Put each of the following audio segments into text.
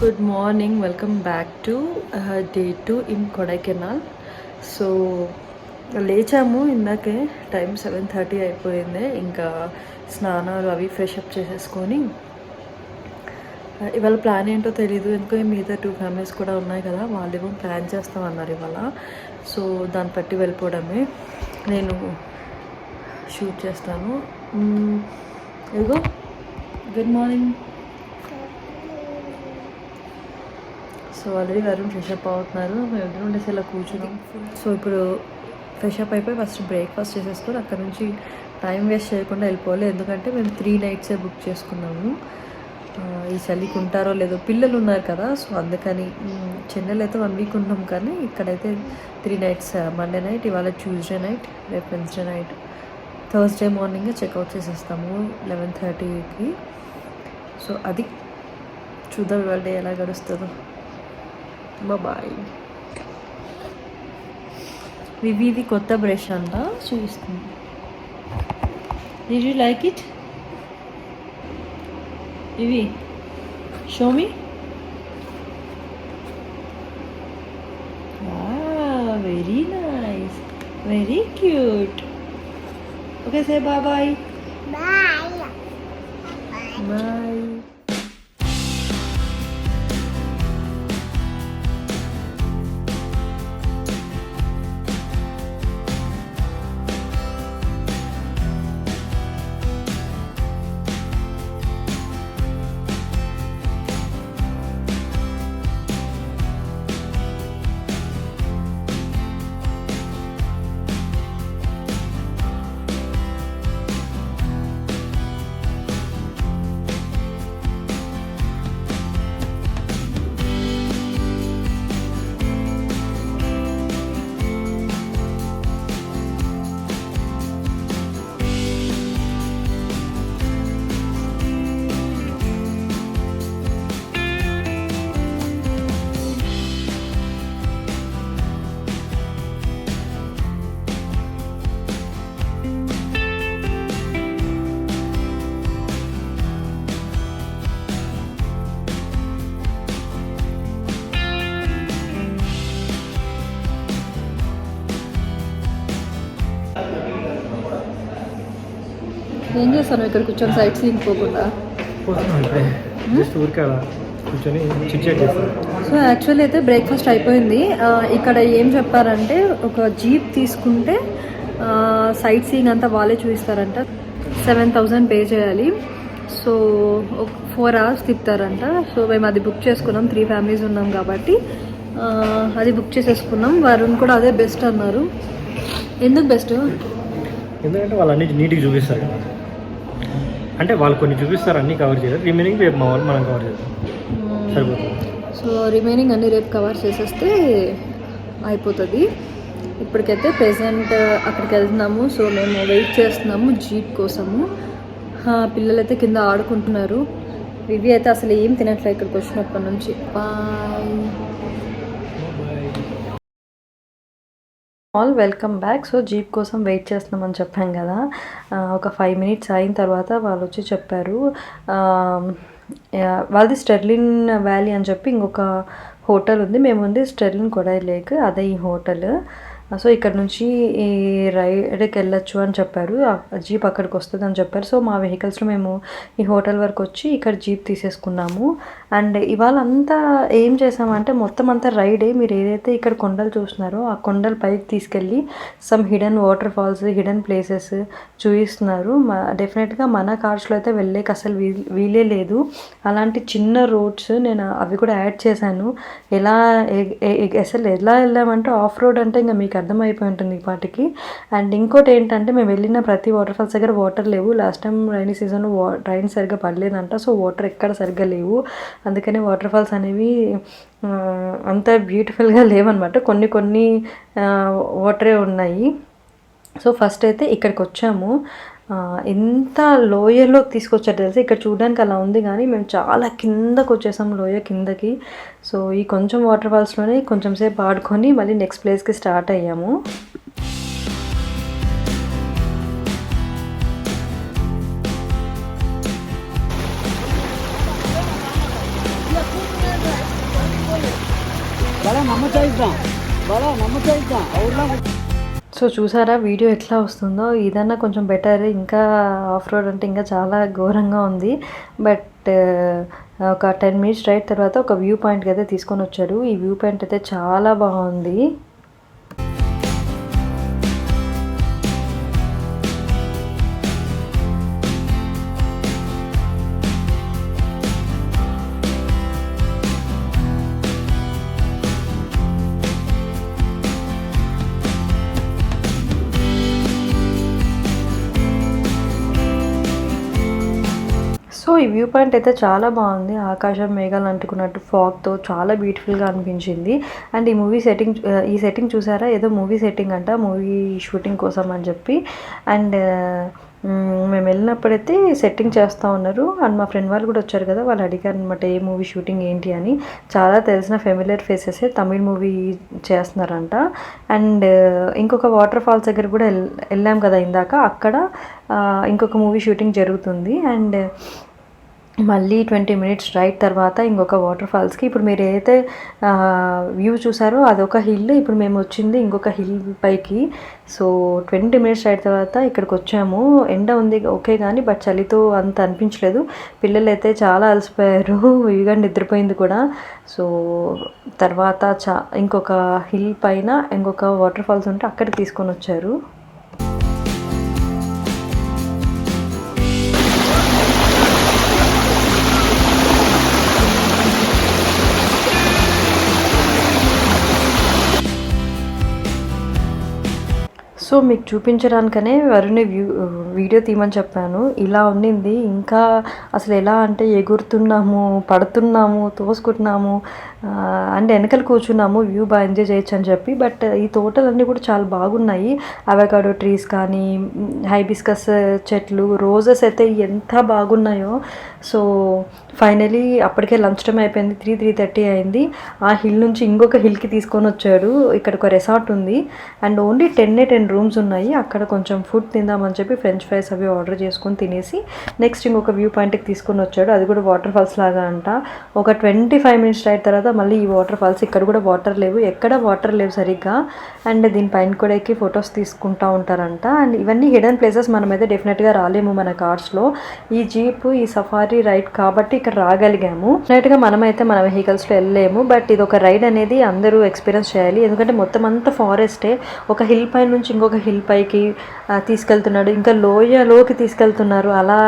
Good morning, welcome back to day 2 in Kodaikanal. So లేచాము ఇందాకే, time 7:30 అయిపోయింది. ఇంకా స్నానాలు అవి ఫ్రెష్ అప్ చేసేసుకొని ఇవాళ ప్లాన్ ఏంటో తెలీదు, ఎందుకంటే మిగతా 2 ఫ్యామిలీస్ కూడా ఉన్నాయి కదా, వాళ్ళేమో ప్లాన్ చేస్తామన్నారు ఇవాళ. సో దాన్ని బట్టి వెళ్ళిపోవడమే. నేను షూట్ చేస్తాను. ఇదిగో good morning. So already Varun fresh up అవుతున్నారు, మేము ఇద్దరు ఉండేసి ఇలా కూర్చున్నాం. సో ఇప్పుడు ఫ్రెషప్ అయిపోయి ఫస్ట్ బ్రేక్ఫాస్ట్ చేసేసుకొని అక్కడ నుంచి టైం వేస్ట్ చేయకుండా వెళ్ళిపోవాలి. ఎందుకంటే మేము 3 నైట్సే బుక్ చేసుకున్నాము. ఈ చలికి ఉంటారో లేదో, పిల్లలు ఉన్నారు కదా, సో అందుకని. చెన్నైలో అయితే 1 వీక్ ఉన్నాం, కానీ ఇక్కడైతే 3 నైట్స్. మండే నైట్, ఇవాళ ట్యూస్డే నైట్, రేపు వెన్స్డే నైట్, థర్స్డే మార్నింగే చెక్అవుట్ చేసేస్తాము 11:30కి. సో అది చూద్దాం ఇవాళ డే ఎలా గడుస్తుందో. బాయ్. వివిది కొత్త బ్రష్ అంట, చూపిస్తుంది. Did you like it? వివి, show me. Very nice, very cute. Okay, say bye. Bye bye. ఏం చేస్తాను ఇక్కడ కూర్చొని సైట్ సీయింగ్ పోకుండా? సో యాక్చువల్లీ అయితే బ్రేక్ఫాస్ట్ అయిపోయింది. ఇక్కడ ఏం చెప్పారంటే, ఒక జీప్ తీసుకుంటే సైట్ సీయింగ్ అంతా వాళ్ళే చూపిస్తారంట. 7,000 పే చేయాలి. So 4 hours తిప్పుతారంట. సో మేము అది బుక్ చేసుకున్నాం, 3 ఫ్యామిలీస్ ఉన్నాం కాబట్టి అది బుక్ చేసేసుకున్నాం. వరుణ్ కూడా అదే బెస్ట్ అన్నారు. ఎందుకు బెస్ట్? ఎందుకంటే వాళ్ళు అన్ని నీట్గా చూపిస్తారు కదా, అంటే వాళ్ళు కొన్ని చూపిస్తారు, అన్నీ కవర్ చేయరు. రిమైనింగ్ రేపు మా వాళ్ళు మనం కవర్ చేద్దాం, సరిపోతుంది. సో రిమైనింగ్ అన్ని రేపు కవర్ చేసేస్తే అయిపోతుంది. ఇప్పటికైతే ప్రెజెంట్ అక్కడికి వెళ్తున్నాము. సో మేము వెయిట్ చేస్తున్నాము జీప్ కోసము. పిల్లలైతే కింద ఆడుకుంటున్నారు. వివి అయితే అసలు ఏం తినట్లేదు ఇక్కడికి వచ్చినప్పటి నుంచి. Bye. All welcome back. So jeep కోసం వెయిట్ చేస్తున్నామని చెప్పాం కదా, ఒక 5 minutes అయిన తర్వాత వాళ్ళు వచ్చి చెప్పారు, వాళ్ళది స్టెర్లిన్ వ్యాలీ అని చెప్పి ఇంకొక హోటల్ ఉంది. మేము ఉంది స్టెర్లిన్ కొడాయి లేక్, అదే ఈ హోటల్. సో ఇక్కడ నుంచి ఈ రైడ్కి వెళ్ళొచ్చు అని చెప్పారు, జీప్ అక్కడికి వస్తుంది అని చెప్పారు. సో మా వెహికల్స్లో మేము ఈ హోటల్ వరకు వచ్చి ఇక్కడ జీప్ తీసేసుకున్నాము. అండ్ ఇవాళ అంతా ఏం చేసామంటే, మొత్తం అంతా రైడే. మీరు ఏదైతే ఇక్కడ కొండలు చూస్తున్నారో ఆ కొండల పైకి తీసుకెళ్ళి some hidden waterfalls, hidden places చూపిస్తున్నారు. డెఫినెట్గా మన కార్స్లో అయితే వెళ్ళేకి అసలు వీలే లేదు. అలాంటి చిన్న రోడ్స్ నేను అవి కూడా యాడ్ చేశాను. అసలు ఎలా వెళ్ళామంటే, ఆఫ్ రోడ్ అంటే ఇంకా మీకు అర్థమైపోయి ఉంటుంది ఈ పాటికి. అండ్ ఇంకోటి ఏంటంటే, మేము వెళ్ళిన ప్రతి వాటర్ ఫాల్స్ దగ్గర వాటర్ లేవు. Last time rainy season rain సరిగ్గా పడలేదంట. సో వాటర్ ఎక్కడ సరిగ్గా లేవు, అందుకని వాటర్ ఫాల్స్ అనేవి అంత బ్యూటిఫుల్గా లేవన్నమాట. కొన్ని వాటరే ఉన్నాయి. సో ఫస్ట్ అయితే ఇక్కడికి వచ్చాము. ఎంత లోయలో తీసుకొచ్చారు తెలుసు. ఇక్కడ చూడడానికి అలా ఉంది, కానీ మేము చాలా కిందకు వచ్చేసాము, లోయ కిందకి. సో ఈ కొంచెం వాటర్ ఫాల్స్లోనే కొంచెం సేపు ఆడుకొని మళ్ళీ నెక్స్ట్ ప్లేస్కి స్టార్ట్ అయ్యాము. సో చూసారా వీడియో ఎట్లా వస్తుందో, ఇదన్నా కొంచెం బెటర్. ఇంకా ఆఫ్ రోడ్ అంటే ఇంకా చాలా ఘోరంగా ఉంది. బట్ ఒక 10 మినిట్స్ రైడ్ తర్వాత ఒక వ్యూ పాయింట్కి అయితే తీసుకొని వచ్చాడు. ఈ వ్యూ పాయింట్ అయితే చాలా బాగుంది. సో ఈ వ్యూ పాయింట్ అయితే చాలా బాగుంది. ఆకాశం మేఘాలు అంటుకున్నట్టు ఫాగ్తో చాలా బ్యూటిఫుల్గా అనిపించింది. అండ్ ఈ సెట్టింగ్ చూసారా, ఏదో మూవీ సెట్టింగ్ అంట, మూవీ షూటింగ్ కోసం అని చెప్పి. అండ్ మేము వెళ్ళినప్పుడైతే సెట్టింగ్ చేస్తూ ఉన్నారు. అండ్ మా ఫ్రెండ్ వాళ్ళు కూడా వచ్చారు కదా, వాళ్ళు అడిగారు అనమాట ఏ మూవీ షూటింగ్ ఏంటి అని. చాలా తెలిసిన ఫెమిలియర్ ఫేసెస్ తమిళ్ మూవీ చేస్తున్నారంట. అండ్ ఇంకొక వాటర్ ఫాల్స్ దగ్గర కూడా వెళ్ళాం కదా ఇందాక, అక్కడ ఇంకొక మూవీ షూటింగ్ జరుగుతుంది. అండ్ మళ్ళీ 20 మినిట్స్ రైడ్ తర్వాత ఇంకొక వాటర్ ఫాల్స్కి. ఇప్పుడు మీరు ఏదైతే వ్యూ చూసారో అదొక హిల్, ఇప్పుడు మేము వచ్చింది ఇంకొక హిల్ పైకి. సో 20 మినిట్స్ రైడ్ తర్వాత ఇక్కడికి వచ్చాము. ఎండ ఉంది ఓకే కానీ బట్ చలితో అంత అనిపించలేదు. పిల్లలు అయితే చాలా అలసిపోయారు, ఇవిగా నిద్రపోయింది కూడా. సో తర్వాత ఇంకొక హిల్ పైన ఇంకొక వాటర్ ఫాల్స్ ఉంటే అక్కడికి తీసుకొని వచ్చారు. సో మీకు చూపించడానికనే వరుణ్ వీడియో తీయమని చెప్పాను. ఇలా ఉండింది. ఇంకా అసలు ఎలా అంటే ఎగురుతున్నాము, పడుతున్నాము, తోసుకుంటున్నాము అండ్ వెనకలు కూర్చున్నాము. వ్యూ బాగా ఎంజాయ్ చేయొచ్చు అని చెప్పి. బట్ ఈ తోటలన్నీ కూడా చాలా బాగున్నాయి. అవకాడో ట్రీస్ కానీ, హైబిస్కస్ చెట్లు, రోజెస్ అయితే ఎంత బాగున్నాయో. సో ఫైనలీ అప్పటికే లంచ్ టైం అయిపోయింది, 3:30 అయింది. ఆ హిల్ నుంచి ఇంకొక హిల్కి తీసుకొని వచ్చాడు. ఇక్కడ ఒక రిసార్ట్ ఉంది అండ్ ఓన్లీ 10 రూమ్స్ ఉన్నాయి. అక్కడ కొంచెం ఫుడ్ తిందామని చెప్పి ఫ్రెంచ్ ఫ్రైస్ అవి ఆర్డర్ చేసుకొని తినేసి నెక్స్ట్ ఇంకొక వ్యూ పాయింట్కి తీసుకొని వచ్చాడు. అది కూడా వాటర్ ఫాల్స్ లాగా అంట. ఒక 25 మినిట్స్ రైడ్ తర్వాత మళ్ళీ ఈ వాటర్ ఫాల్స్. ఇక్కడ కూడా వాటర్ లేవు, ఎక్కడ వాటర్ లేవు సరిగ్గా. అండ్ దీనిపైన కూడా ఎక్కి ఫొటోస్ తీసుకుంటూ ఉంటారంట. అండ్ ఇవన్నీ హిడెన్ ప్లేసెస్, మనమైతే డెఫినెట్గా రాలేము మన కార్స్లో. ఈ జీప్, ఈ సఫారీ రైడ్ కాబట్టి ఇక్కడ రాగలిగాము. డెఫినెట్గా మనమైతే మన వెహికల్స్లో వెళ్ళలేము. బట్ ఇది ఒక రైడ్ అనేది అందరూ ఎక్స్పీరియన్స్ చేయాలి. ఎందుకంటే మొత్తం అంతా ఫారెస్టే. ఒక హిల్ పై నుంచి ఇంకొక హిల్ పైకి తీసుకెళ్తున్నాడు, ఇంకా లోయలోకి తీసుకెళ్తున్నారు. అలా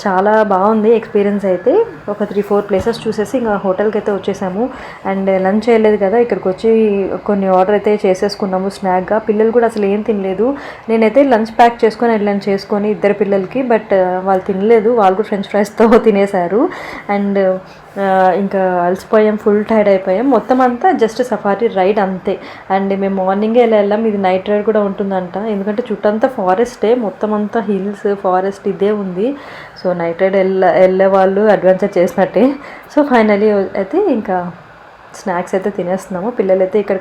చాలా బాగుంది ఎక్స్పీరియన్స్ అయితే. ఒక 3-4 ప్లేసెస్ చూసేసి ఇంకా హోటల్కి అయితే వచ్చేసాము. అండ్ లంచ్ చేయలేదు కదా, ఇక్కడికి వచ్చి కొన్ని ఆర్డర్ అయితే చేసేసుకున్నాము స్నాక్గా. పిల్లలు కూడా అసలు ఏం తినలేదు. నేనైతే లంచ్ ప్యాక్ చేసుకొని వెళ్ళాను చేసుకొని ఇద్దరు పిల్లలకి. బట్ వాళ్ళు తినలేదు, వాళ్ళు కూడా ఫ్రెంచ్ ఫ్రైస్తో తినేశారు. అండ్ ఇంకా అలసిపోయాం, ఫుల్ టైర్డ్ అయిపోయాం. మొత్తం అంతా జస్ట్ సఫారీ రైడ్ అంతే. అండ్ మేము మార్నింగే వెళ్ళాం. ఇది నైట్ రైడ్ కూడా ఉంటుందంట, ఎందుకంటే చుట్టంతా ఫారెస్టే, మొత్తం అంతా హిల్స్ ఫారెస్ట్ ఇదే ఉంది. సో నైట్ రైడ్ వెళ్ళే వాళ్ళు అడ్వెంచర్ చేసినట్టే. సో ఫైనలీ అయితే ఇంకా స్నాక్స్ అయితే తినేస్తున్నాము. పిల్లలైతే ఇక్కడ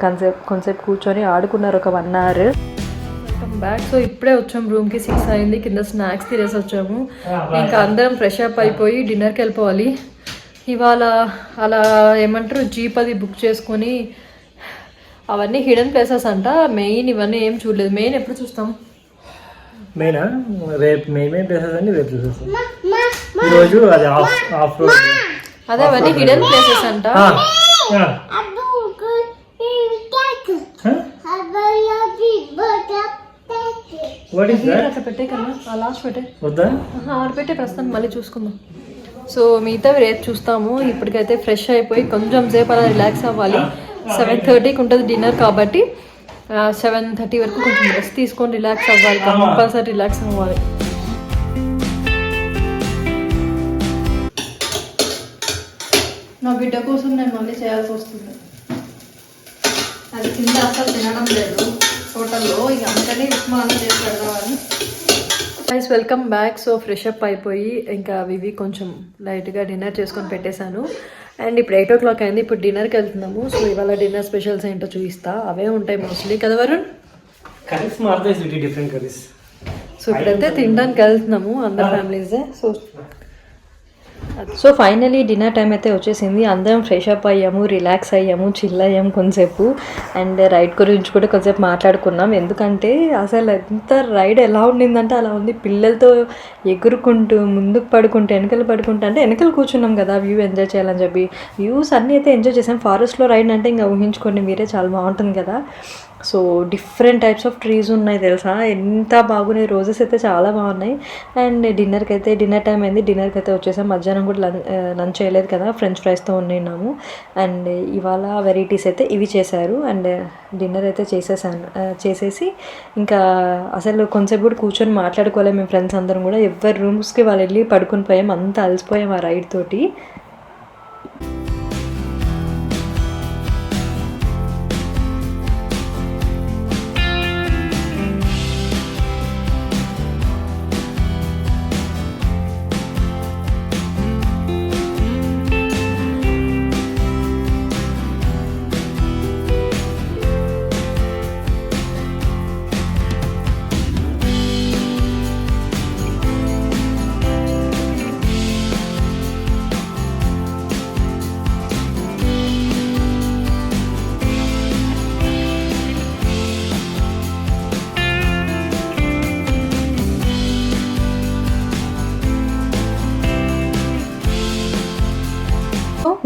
కొంచెం కూర్చొని ఆడుకున్నారు ఒక 1 అవర్. Welcome back. సో ఇప్పుడే వచ్చాము రూమ్కి, 6 అయింది. కింద స్నాక్స్ తినేసి వచ్చాము. ఇంకా అందరం ఫ్రెష్ అప్ అయిపోయి డిన్నర్కి వెళ్ళిపోవాలి. ఇవాళ అలా ఏమంటారు జీప్ అది బుక్ చేసుకొని, అవన్నీ హిడెన్ ప్లేసెస్ అంట. మెయిన్ ఇవన్నీ ఏం చూడలేదు. మెయిన్ ఎప్పుడు చూస్తాం? మెయినా రేపు మెయిన్ ప్లేసెస్ అన్ని రేపు చూసేస్తాం. ఈరోజు అది ఆఫ్ రోడ్, అదే అవన్నీ హిడెన్ ప్లేసెస్ అంట. అట్లా పెట్టే కన్నా లాస్ట్ పెట్టే వద్దా, ఆడ పెట్టే ప్రస్తుతం మళ్ళీ చూసుకుందాం. సో మిగతా రేపు చూస్తాము. ఇప్పటికైతే ఫ్రెష్ అయిపోయి కొంచెం సేపు అలా రిలాక్స్ అవ్వాలి. 7:30కి ఉంటుంది డిన్నర్ కాబట్టి 7:30 వరకు కొంచెం రెస్ట్ తీసుకొని రిలాక్స్ అవ్వాలి. కంపల్సరీ రిలాక్స్ అవ్వాలి. నా బిడ్డ కోసం నేను మళ్ళీ చేయాల్సి వస్తుంది. అది కింద అసలు తినడం లేదు హోటల్లో, ఇక అందుకని ఉప్మా అలా చేసి పెడదామని. Guys welcome back. So fresh up అయిపోయి ఇంకా వివి కొంచెం లైట్గా డిన్నర్ చేసుకొని పెట్టేశాను. అండ్ ఇప్పుడు 8 o'clock అయింది. ఇప్పుడు డిన్నర్కి వెళ్తున్నాము. సో ఇవాళ డిన్నర్ స్పెషల్స్ ఏంటో చూపిస్తా. అవే ఉంటాయి మోస్ట్లీ కదా వరుణ్? కర్రీస్ మారుతాయి, డిఫరెంట్ కర్రీస్. సో ఇప్పుడైతే తినడానికి వెళ్తున్నాము అందరు ఫ్యామిలీసే. So so finally dinner time అయితే వచ్చేసింది. అందరం ఫ్రెష్ అప్ అయ్యాము, రిలాక్స్ అయ్యాము, చిల్ అయ్యాము కొంతసేపు. అండ్ రైడ్ గురించి కూడా కొంచెంసేపు మాట్లాడుకున్నాం. ఎందుకంటే అసలు ఎంత రైడ్ ఎలా ఉండిందంటే అలా ఉంది. పిల్లలతో ఎగురుకుంటూ ముందుకు పడుకుంటూ వెనకలు పడుకుంటూ, అంటే వెనకలు కూర్చున్నాం కదా వ్యూ ఎంజాయ్ చేయాలని చెప్పి. వ్యూస్ అన్నీ అయితే ఎంజాయ్ చేసాం. ఫారెస్ట్లో రైడ్ అంటే ఇంకా ఊహించుకోండి మీరే, చాలా బాగుంటుంది కదా. So different types of trees ఉన్నాయి తెలుసా, ఎంత బాగున్నాయి. రోజెస్ అయితే చాలా బాగున్నాయి. అండ్ డిన్నర్ టైం అయింది. డిన్నర్కి అయితే వచ్చేసాం. మధ్యాహ్నం కూడా లంచ్ చేయలేదు కదా, ఫ్రెంచ్ ఫ్రైస్తో ఉన్నాము. అండ్ ఇవాళ వెరైటీస్ అయితే ఇవి చేశారు. అండ్ డిన్నర్ అయితే చేసేసి ఇంకా అసలు కొంచెంసేపు కూడా కూర్చొని మాట్లాడుకోలేము మేము ఫ్రెండ్స్ అందరం కూడా. ఎవరి రూమ్స్కి వాళ్ళు వెళ్ళి పడుకుని పోయాం, అంత అలసిపోయాం ఆ రైడ్ తోటి.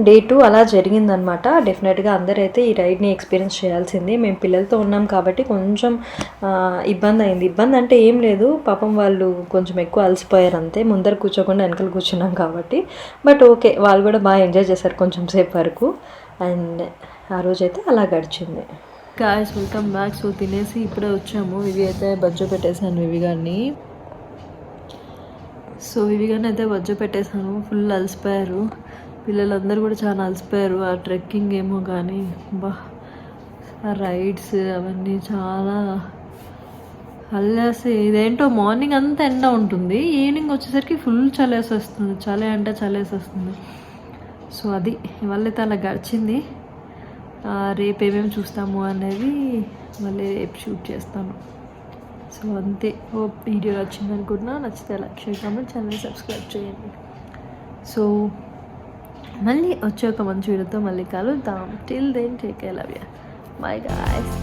డే 2 అలా జరిగిందనమాట. డెఫినెట్గా అందరైతే ఈ రైడ్ని ఎక్స్పీరియన్స్ చేయాల్సింది. మేము పిల్లలతో ఉన్నాం కాబట్టి కొంచెం ఇబ్బంది అయింది. ఇబ్బంది అంటే ఏం లేదు, పాపం వాళ్ళు కొంచెం ఎక్కువ అలసిపోయారు అంతే, ముందర కూర్చోకుండా వెనకాల కూర్చున్నాం కాబట్టి. బట్ ఓకే, వాళ్ళు కూడా బాగా ఎంజాయ్ చేశారు కొంచెం సేపు వరకు. అండ్ ఆ రోజైతే అలా గడిచింది. Guys welcome back. సో తినేసి ఇప్పుడే వచ్చాము. ఇవి అయితే బజ్జో పెట్టేశాను వివిగాన్ని. సో వివిగాన్ని అయితే బజ్జో పెట్టేశాను. ఫుల్ అలసిపోయారు పిల్లలందరూ కూడా, చాలా అలసిపోయారు. ఆ ట్రెక్కింగ్ ఏమో కానీ బా, ఆ రైడ్స్ అవన్నీ చాలా అల్లేసి. ఇదేంటో మార్నింగ్ అంతా ఎండ ఉంటుంది, ఈవినింగ్ వచ్చేసరికి ఫుల్ చలేసేస్తుంది. చలి అంటే చలేసేస్తుంది. సో అది ఇవాళైతే అలా గడిచింది. రేపు ఏమేమి చూస్తాము అనేది మళ్ళీ రేపు షూట్ చేస్తాను. సో అంతే. హోప్ వీడియో నచ్చింది అనుకుంటున్నా. నచ్చితే like, share, comment, channel subscribe చేయండి. సో మళ్ళీ వచ్చే ఒక మంచి వీడియోతో మళ్ళీ కలుద్దాం. Till then take care, love you, bye guys.